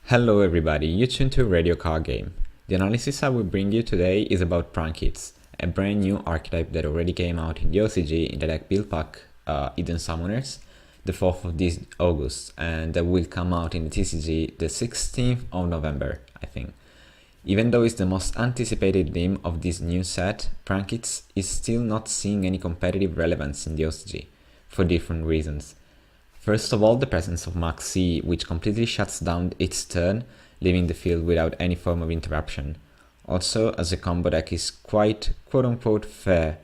Hello everybody, you tuned to Radio Card Game. The analysis I will bring you today is about Prankids, a brand new archetype that already came out in the OCG in the deck build pack Hidden Summoners, the 4th of this August, and that will come out in the TCG the 16th of November, I think. Even though it's the most anticipated theme of this new set, Prankids is still not seeing any competitive relevance in the OCG, for different reasons. First of all, the presence of Max C, which completely shuts down its turn, leaving the field without any form of interruption. Also, as a combo deck is quite quote-unquote fair.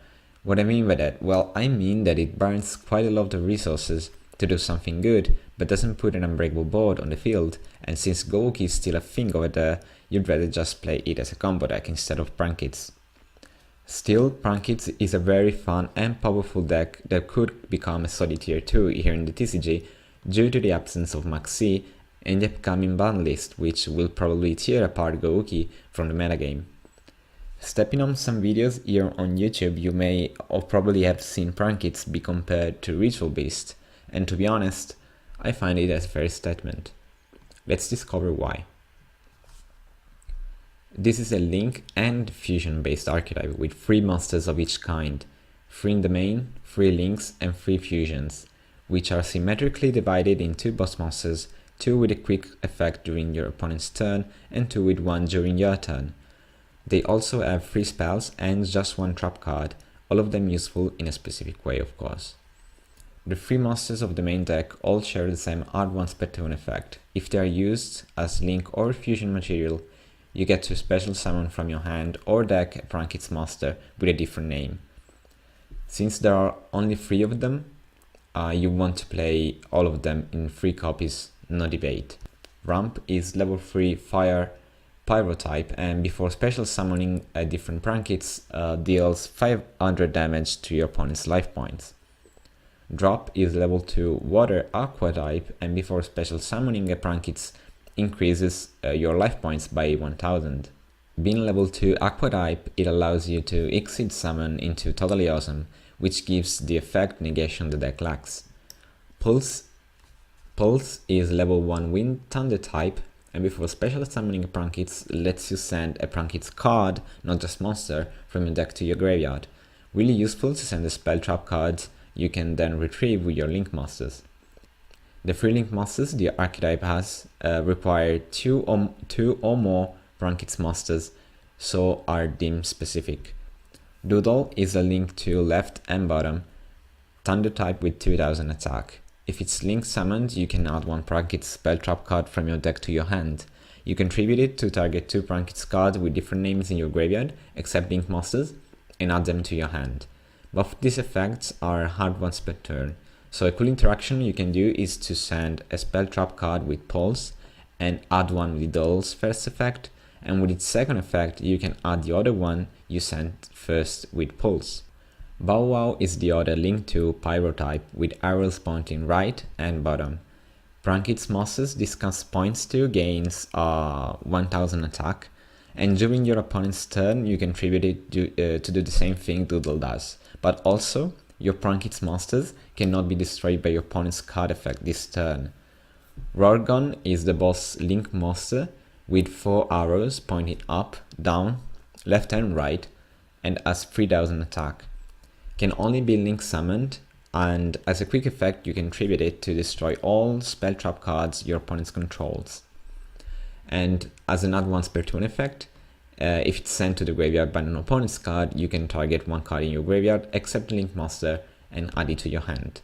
What I mean by that? Well, I mean that it burns quite a lot of resources to do something good, but doesn't put an unbreakable board on the field, and since Gouki is still a thing over there, you'd rather just play it as a combo deck instead of Prankids. Still, Prankids is a very fun and powerful deck that could become a solid tier 2 here in the TCG due to the absence of Max C and the upcoming ban list, which will probably tear apart Gouki from the metagame. Stepping on some videos here on YouTube, you may or probably have seen Prankids be compared to Ritual Beast, and to be honest, I find it a fair statement. Let's discover why. This is a link and fusion based archetype with 3 monsters of each kind, 3 in the main, 3 links and 3 fusions, which are symmetrically divided in 2 boss monsters, 2 with a quick effect during your opponent's turn and 2 with 1 during your turn. They also have 3 spells and just 1 trap card, all of them useful in a specific way of course. The 3 monsters of the main deck all share the same add once per turn effect. If they are used as link or fusion material, you get to special summon from your hand or deck a Prankids monster with a different name. Since there are only 3 of them, you want to play all of them in 3 copies, no debate. Ramp is level 3 fire pyro type, and before special summoning a different Prankids deals 500 damage to your opponent's life points. Drop is level 2 water aqua type, and before special summoning a Prankids increases your life points by 1000. Being level 2 aqua type, it allows you to exceed summon into Totally Awesome, which gives the effect negation the deck lacks. Pulse is level 1 wind thunder type, and before special summoning a Prankids lets you send a Prankids card, not just monster, from your deck to your graveyard. Really useful to send a spell trap card you can then retrieve with your link monsters. The 3 link monsters the archetype has require 2 or more Prankids monsters, so are deemed specific. Doodle is a link to left and bottom, thunder type with 2000 attack. If it's link summoned, you can add 1 Prankids spell trap card from your deck to your hand. You contribute it to target 2 Prankids cards with different names in your graveyard, except link monsters, and add them to your hand. Both these effects are hard once per turn. So a cool interaction you can do is to send a spell trap card with Pulse and add one with Doodle's first effect, and with its second effect you can add the other one you sent first with Pulse. Bow Wow is the other link to Pyro type with arrows pointing right and bottom. Prankids monsters discuss points to gains 1000 attack, and during your opponent's turn you can tribute it to do the same thing Doodle does, but also your Prankids monsters cannot be destroyed by your opponent's card effect this turn. Rorgon is the boss link monster with 4 arrows pointing up, down, left and right, and has 3000 attack. Can only be link summoned, and as a quick effect you can tribute it to destroy all spell trap cards your opponent controls. And as an add once per turn effect, if it's sent to the graveyard by an opponent's card, you can target 1 card in your graveyard except the link monster and add it to your hand.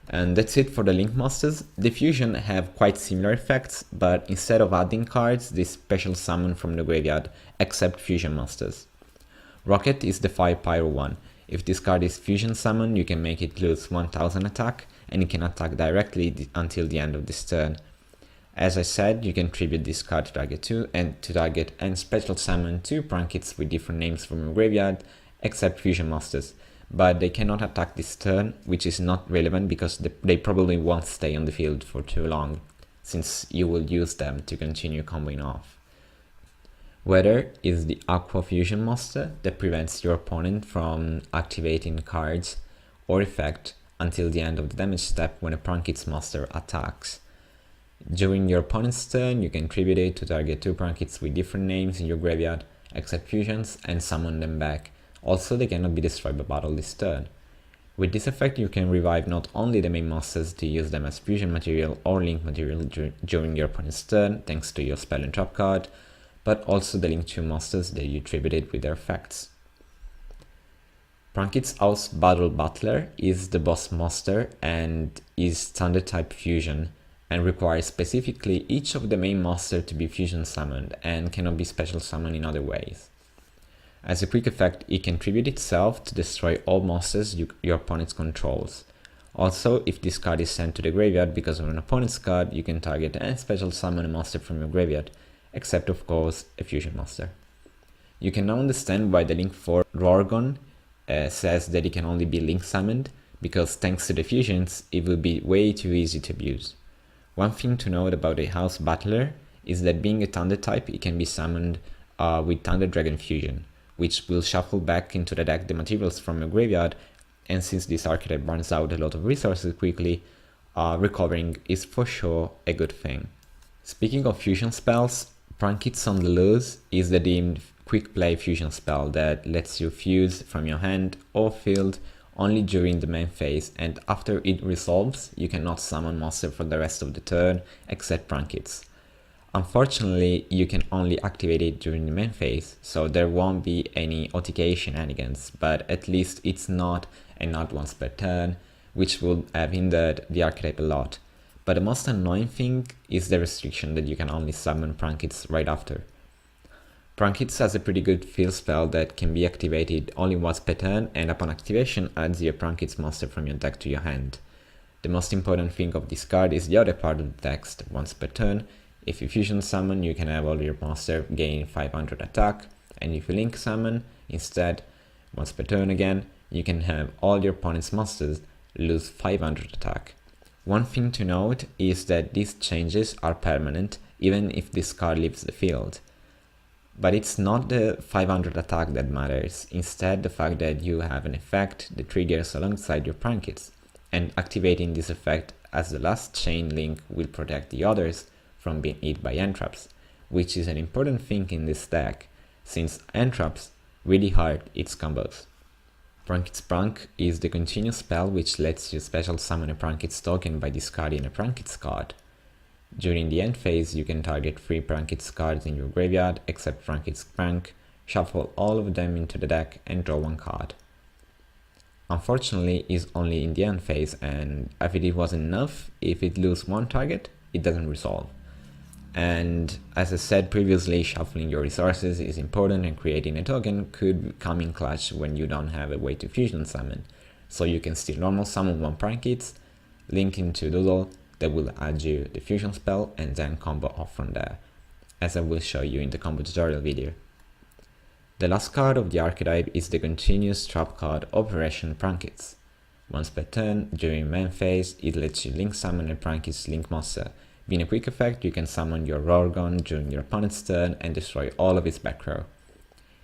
And that's it for the link monsters. The fusion have quite similar effects, but instead of adding cards, they special summon from the graveyard except fusion monsters. Rocket is the 5 pyro one. If this card is fusion summoned, you can make it lose 1000 attack, and it can attack directly until the end of this turn. As I said, you can tribute this card to target 2 and special summon 2 Prankids with different names from your graveyard, except fusion monsters, but they cannot attack this turn, which is not relevant because they probably won't stay on the field for too long, since you will use them to continue comboing off. Weather is the Aqua Fusion monster that prevents your opponent from activating cards or effect until the end of the damage step when a Prankids monster attacks. During your opponent's turn, you can tribute it to target 2 Prankids with different names in your graveyard, accept fusions, and summon them back. Also, they cannot be destroyed by battle this turn. With this effect, you can revive not only the main monsters to use them as fusion material or link material during your opponent's turn, thanks to your spell and trap card, but also the link 2 monsters that you tributed with their effects. Prankids House Battle Butler is the boss monster and is standard type fusion, and requires specifically each of the main monsters to be fusion summoned and cannot be special summoned in other ways. As a quick effect, it can tribute itself to destroy all monsters your opponent controls. Also, if this card is sent to the graveyard because of an opponent's card, you can target and special summon a monster from your graveyard, except of course a fusion monster. You can now understand why the link for Rorgon says that it can only be link summoned, because thanks to the fusions, it will be way too easy to abuse. One thing to note about a House Battler is that being a Thunder type, it can be summoned with Thunder Dragon Fusion, which will shuffle back into the deck the materials from your graveyard, and since this archetype burns out a lot of resources quickly, recovering is for sure a good thing. Speaking of fusion spells, Prankids on the Loose is the deemed quick play fusion spell that lets you fuse from your hand or field only during the main phase, and after it resolves, you cannot summon monster for the rest of the turn except Prankids. Unfortunately, you can only activate it during the main phase, so there won't be any OTK shenanigans, but at least it's not a not once per turn, which would have hindered the archetype a lot. But the most annoying thing is the restriction that you can only summon Prankids right after. Prankids has a pretty good field spell that can be activated only once per turn, and upon activation adds your Prankids monster from your deck to your hand. The most important thing of this card is the other part of the text. Once per turn, if you fusion summon, you can have all your monster gain 500 attack, and if you link summon, instead, once per turn again, you can have all your opponent's monsters lose 500 attack. One thing to note is that these changes are permanent even if this card leaves the field. But it's not the 500 attack that matters, instead the fact that you have an effect that triggers alongside your Prankids, and activating this effect as the last chain link will protect the others from being hit by entraps, which is an important thing in this deck, since entraps really hurt its combos. Prankids Prank is the continuous spell which lets you special summon a Prankids token by discarding a Prankids card. During the end phase, you can target 3 Prankids cards in your graveyard except Prankids Prank, shuffle all of them into the deck and draw 1 card. Unfortunately, it's only in the end phase, and if it wasn't enough, if it loses 1 target, it doesn't resolve. And as I said previously, shuffling your resources is important, and creating a token could come in clutch when you don't have a way to fusion summon. So you can still normal summon 1 Prankids, link into Doodle, that will add you the fusion spell, and then combo off from there, as I will show you in the combo tutorial video. The last card of the archetype is the continuous trap card Operation Prankids. Once per turn, during main phase, it lets you link summon a Prankids link monster. Being a quick effect, you can summon your Rorgon during your opponent's turn and destroy all of its back row.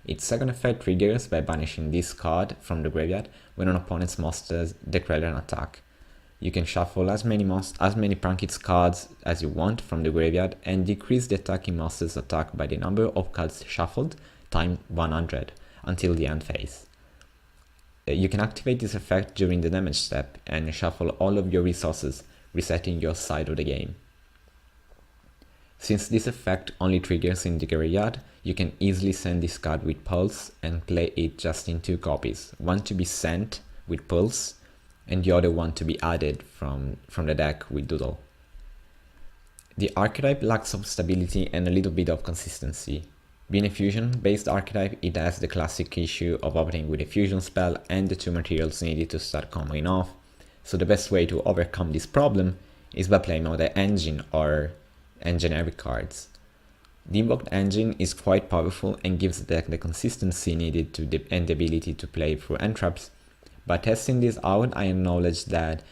Its second effect triggers by banishing this card from the graveyard when an opponent's monsters declare an attack. You can shuffle as many Prankids cards as you want from the graveyard and decrease the attacking monster's attack by the number of cards shuffled times 100 until the end phase. You can activate this effect during the damage step and shuffle all of your resources, resetting your side of the game. Since this effect only triggers in the graveyard, you can easily send this card with Pulse and play it just in 2 copies, one to be sent with Pulse and the other one to be added from the deck with Doodle. The archetype lacks some stability and a little bit of consistency. Being a fusion-based archetype, it has the classic issue of opening with a fusion spell and the 2 materials needed to start comboing off, so the best way to overcome this problem is by playing with the engine or generic cards. The invoked engine is quite powerful and gives the deck the consistency needed and the ability to play through entraps. By testing this out, I acknowledge that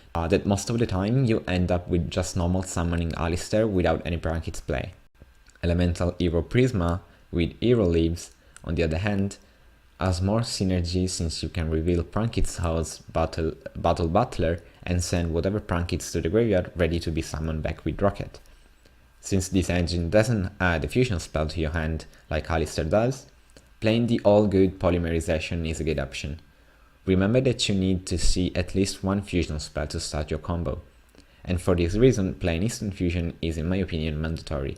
most of the time you end up with just normal summoning Alistair without any Prankids play. Elemental Hero Prisma with Hero Leaves, on the other hand, has more synergy since you can reveal Prankids House Battle Butler and send whatever Prankids to the graveyard ready to be summoned back with Rocket. Since this engine doesn't add a fusion spell to your hand like Alistair does, playing the all-good polymerization is a good option. Remember that you need to see at least one fusion spell to start your combo, and for this reason playing instant fusion is in my opinion mandatory,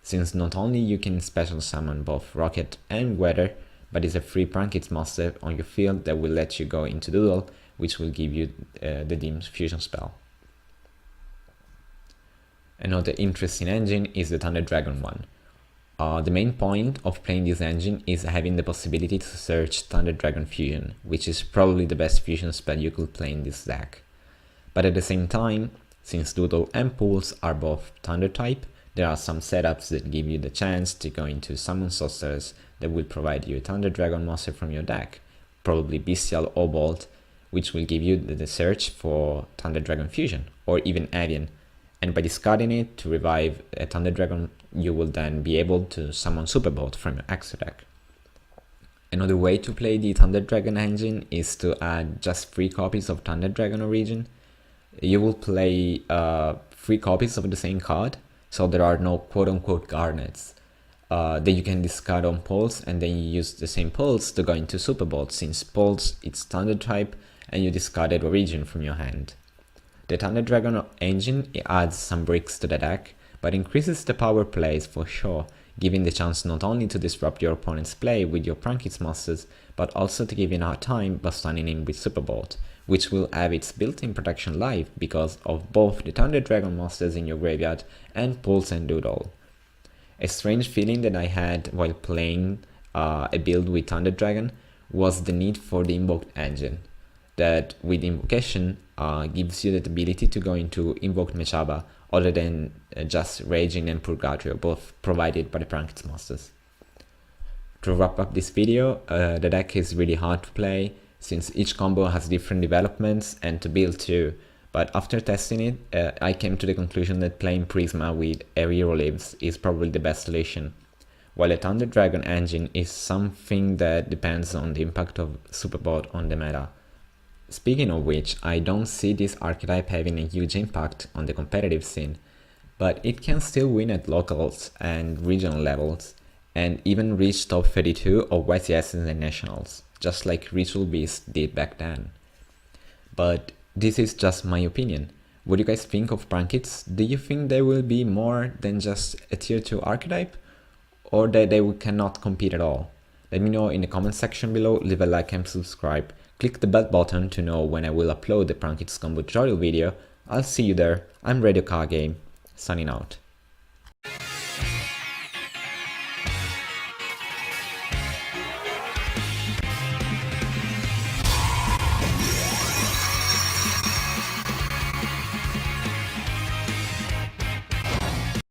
since not only you can special summon both Rocket and Weather, but it's a free Prankids monster on your field that will let you go into duel, which will give you the Deem's fusion spell. Another interesting engine is the Thunder Dragon one. The main point of playing this engine is having the possibility to search Thunder Dragon Fusion, which is probably the best fusion spell you could play in this deck. But at the same time, since Doodle and Pulse are both Thunder type, there are some setups that give you the chance to go into Summon Sorcerers that will provide you a Thunder Dragon monster from your deck, probably Bestial or Bolt, which will give you the search for Thunder Dragon Fusion, or even Avian, and by discarding it to revive a Thunder Dragon, you will then be able to summon Superbolt from your extra deck. Another way to play the Thunder Dragon engine is to add just 3 copies of Thunder Dragon Origin. You will play 3 copies of the same card, so there are no quote-unquote garnets that you can discard on Pulse, and then you use the same Pulse to go into Superbolt, since Pulse it's Thunder type and you discarded Origin from your hand. The Thunder Dragon engine adds some bricks to the deck, but increases the power plays for sure, giving the chance not only to disrupt your opponent's play with your Prankids monsters, but also to give him a hard time by stunning him with Superbolt, which will have its built-in protection live because of both the Thunder Dragon monsters in your graveyard and Pulse and Doodle. A strange feeling that I had while playing a build with Thunder Dragon was the need for the invoked engine, that with invocation gives you the ability to go into invoked Mechaba other than just Raging and Purgatorio, both provided by the Prankids monsters. To wrap up this video, the deck is really hard to play since each combo has different developments and to build too, but after testing it, I came to the conclusion that playing Prisma with Every Hero Lives is probably the best solution, while a Thunder Dragon engine is something that depends on the impact of Superbolt on the meta. Speaking of which, I don't see this archetype having a huge impact on the competitive scene, but it can still win at locals and regional levels, and even reach top 32 of YCSs and nationals, just like Ritual Beast did back then. But this is just my opinion. What do you guys think of Prankids? Do you think they will be more than just a tier 2 archetype? Or that they cannot compete at all? Let me know in the comment section below, leave a like and subscribe. Click the bell button to know when I will upload the Prankids combo tutorial video. I'll see you there. I'm Radio Car Game, signing out.